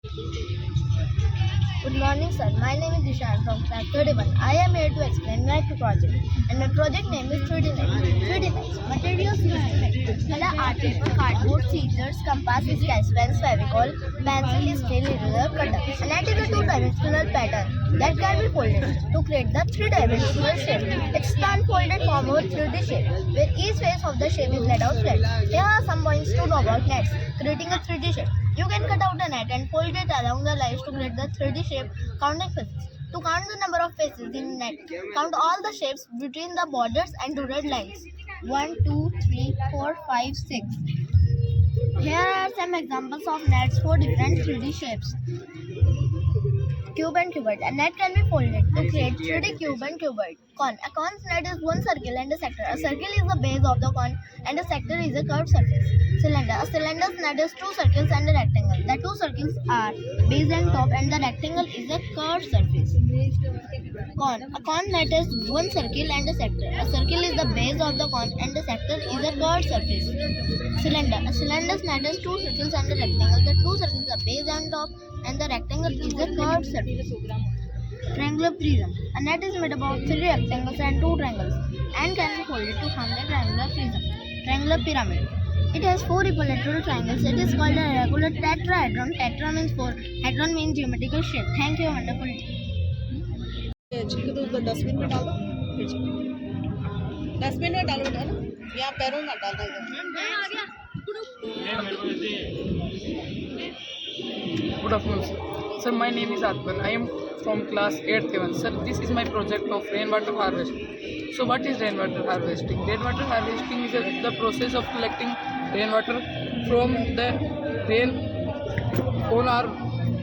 Good morning, sir. My name is Dishan from class 31. I am here to explain my project. And my project name is 3D Next. 3D Next. Materials used to make color art paper, cardboard, scissors, compass, sketch pens, fevicol, pencil, steel, eraser, cutter. And that is a two-dimensional pattern that can be folded to create the three-dimensional shape. It's the unfolded form of a 3D shape, where each face of the shape is laid out flat. Here are some points to know about nets, creating a 3D shape. You can cut out a net and fold it along the lines to create the 3D shape, counting faces. To count the number of faces in net, count all the shapes between the borders and dotted lines. 1, 2, 3, 4, 5, 6. Here are some examples of nets for different 3D shapes. Cube and cuboid. A net can be folded to create 3D cube and cuboid. Cone. A cone's net is one circle and a sector. A circle is the base of the cone and a sector is a curved surface. Cylinder. A cylinder's net is two circles and a rectangle. The two circles are base and top and the rectangle is a curved surface. Cone. A cone net is one circle and a sector. A circle is the base of the cone and the sector is a curved surface. Cylinder. A cylinder's net is two circles and a rectangle. The two circles are base and top and the rectangle is a curved surface. Triangular prism. A net is made up of three rectangles and two triangles and can be folded to form a triangular prism. Triangular pyramid. It has four equilateral triangles. It is called a regular tetrahedron. Tetra means four. Hedron means geometrical shape. Thank you. Wonderful. छिलके तो उसको dustbin में डालो, dustbin में डालो बेटा ना, यहाँ पैरों में डालना इधर। Good afternoon, sir. Sir, my name is Atman. I am from class 8th 7. Sir, this is my project of rainwater harvesting. So, what is rainwater harvesting? Rainwater harvesting is the process of collecting rainwater from the rain on our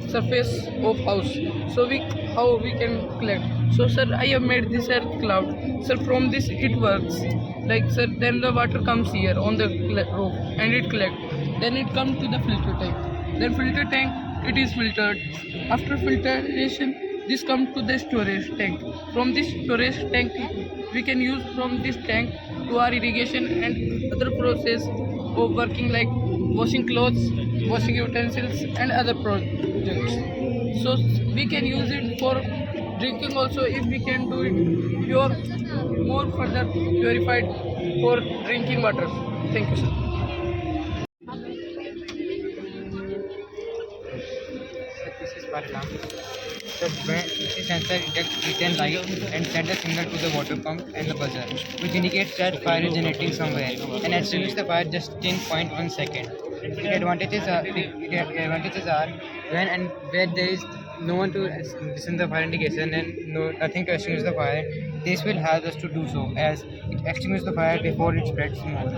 surface of house. So, how we can collect? So, sir, I have made this earth cloud. Sir, from this it works. Like, sir, then the water comes here on the roof and it collects. Then it comes to the filter tank. Then filter tank, it is filtered. After filtration, this comes to the storage tank. From this storage tank, we can use from this tank to our irrigation and other process of working like washing clothes, washing utensils and other projects. So we can use it for drinking also if we can do it pure, more further purified for drinking water. Thank you, sir. This is Parlam. So when this sensor detects heat and light and sends a signal to the water pump and the buzzer, which indicates that fire is generating somewhere and extinguish the fire just in 0.1 second. The advantages are when and where there is no one to listen to the fire indication and nothing to extinguish the fire. This will help us to do so as it extinguishes the fire before it spreads more.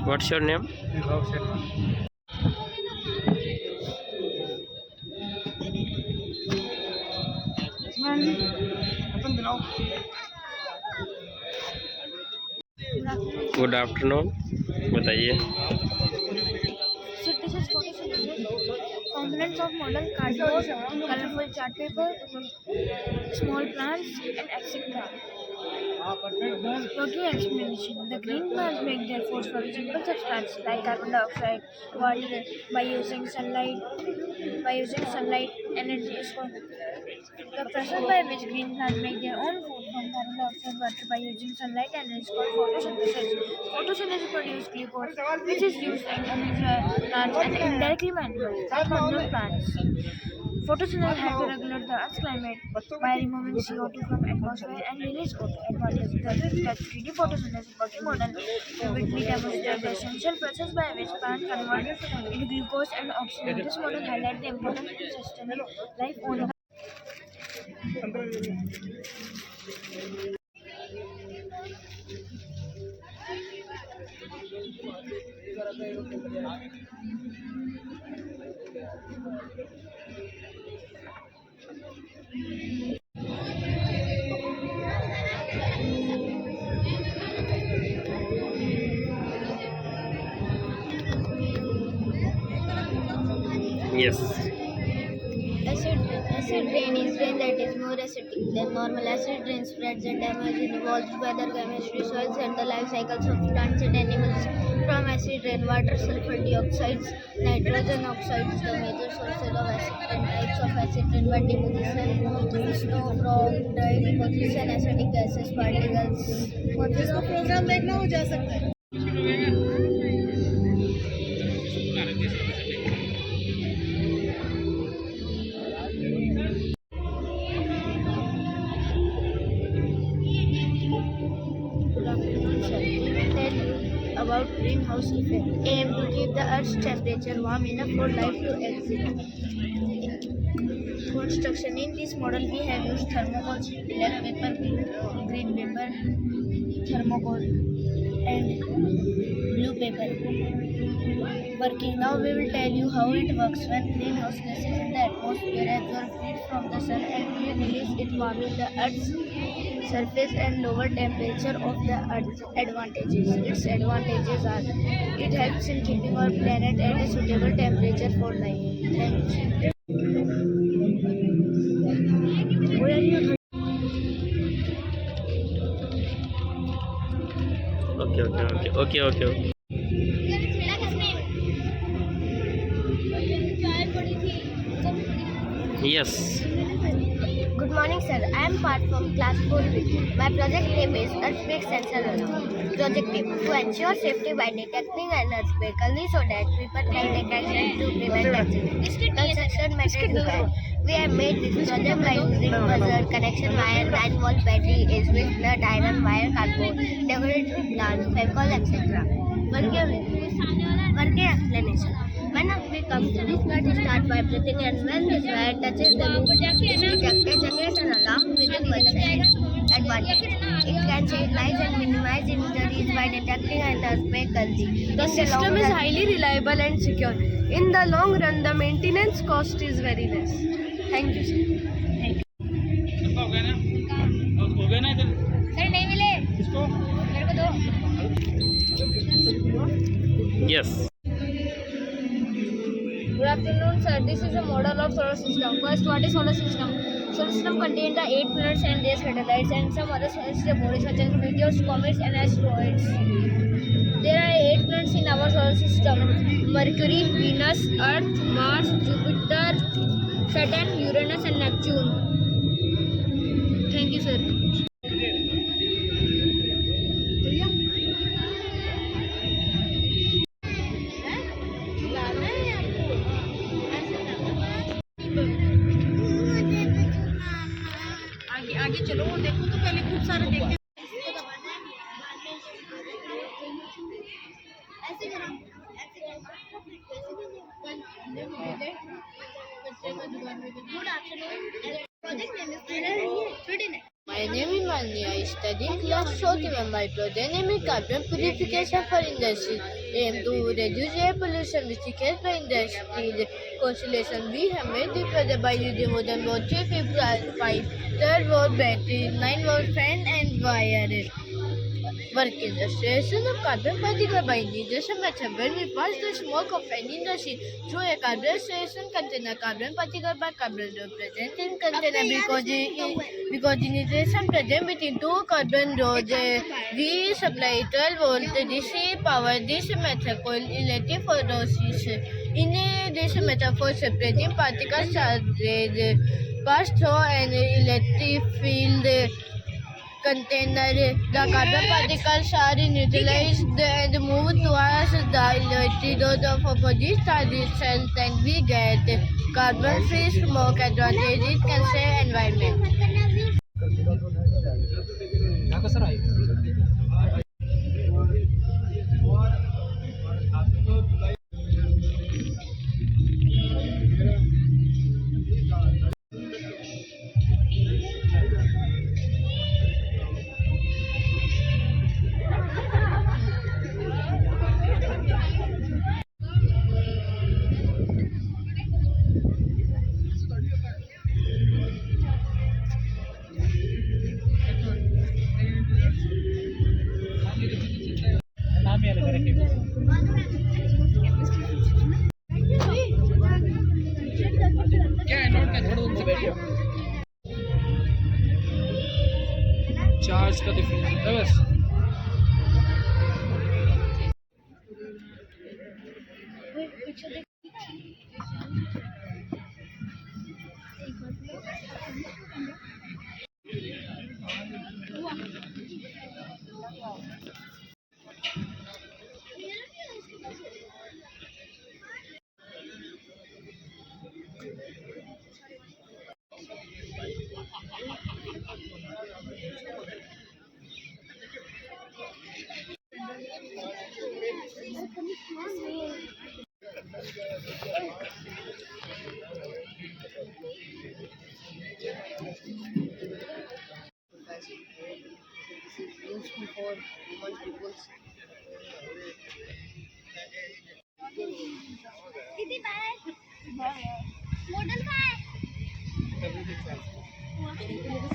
What's your name? Without setting. Good afternoon, बताइए। So this is photosynthesis. Components of modern cardboard, colorful chart paper, small plants, and etc. Protein explanation. The green plants make their food from simple substances like carbon dioxide, water. By using sunlight, energy is formed. The process by which green plants make their own food from carbon dioxide, water by using sunlight, energy is called photosynthesis. Photosynthesis produces glucose, which is used in plants and indirectly by animals, like hormonal plants. Photosynthesis helps to regulate the Earth's climate by removing CO2 from atmosphere and release O2. Advantages: the 3D photosynthesis working model vividly demonstrates the essential process by which plants convert into glucose and oxygen. This model highlights the importance of sustainable life on the Yes. acid Acid rain is rain that is more acidic than normal. Acid rain spreads and damages involves weather, chemistry, soils, and the life cycles of plants and animals. From acid rain, water, sulfur dioxides, nitrogen oxides, the major sources of acid rain. Types of acid rain by deposition: snow, fog, dry deposition, acidic gases, particles. जिसको programme देखना हो जा सकता है. Good afternoon, sir. We will tell you about greenhouse effect. Aim to keep the Earth's temperature warm enough for life to exist. Construction: in this model, we have used thermocols, black paper, green paper, thermocol, and blue paper. Working. Now we will tell you how it works. When greenhouse gases in the atmosphere absorb heat from the sun and we release it, warming the Earth's surface and lower temperature of the Earth. Advantages. Its advantages are: it helps in keeping our planet at a suitable temperature for life. Thank you. Where are you? Okay. Yes. Good morning, sir. I am part from class 4B. My project name is Earthquake Sensor Alarm. Project name: to ensure safety by detecting an earthquake early so that people can take action to prevent accidents. Construction method required: we have made this project by using buzzer, connection wire, 9-volt battery, is with nut, iron wire, cardboard, decorative glass, Fevicol, etc. Working explanation: when a earthquake comes, this nut starts vibrating, and when this wire touches the loop, it generates an alarm within 1 second. Advantage: it can save lives and minimize injuries by detecting an earthquake early. The system is highly reliable and secure. In the long run, the maintenance cost is very less. Thank you, sir. Yes. Good afternoon, sir. This is a model of solar system. First, what is solar system? Solar system contains the 8 planets and their satellites and some other celestial bodies such as meteors, comets, and asteroids. There are 8 planets in our solar system: Mercury, Venus, Earth, Mars, Jupiter, Saturn, Uranus, and Neptune. Thank you, sir. आगे चलो वो देखो तो पहले खूब सारे देखते. Good afternoon. Project name is Student. My name is Manya. I study in class 4th. My project name is carbon purification for industry. Aim to reduce air pollution which is caused by industry. Constellation: we have made the project by using modern board 3 pipe, 12-volt battery, 9-volt fan and wire. Working: the station of carbon particle by injection method. When we pass the smoke of any industry through a carbon station container, carbon particle by carbon present in container because injection present between 2 carbon rods. We supply 12-volt DC power. This method called electric phoresis. In this method, for separating particles charges pass through an electric field container. The carbon particles are neutralized and moved towards the electric rod of opposite charged cells, and we get carbon-free smoke. Advantage: it can save environment. इसका difference है बस।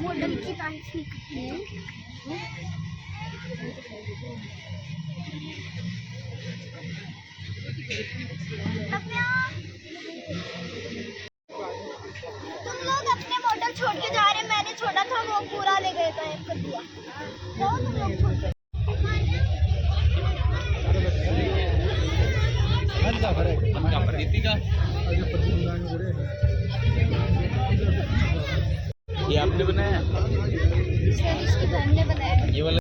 Model की types तुम लोग अपने model छोड़ के जा रहे, मैंने छोड़ा था वो पूरा ले गए गायब कर दिया। जाओ तुम लोग छोड़ के। ये आपने बनाया? सर इसकी बहन ने बनाया। ये वाला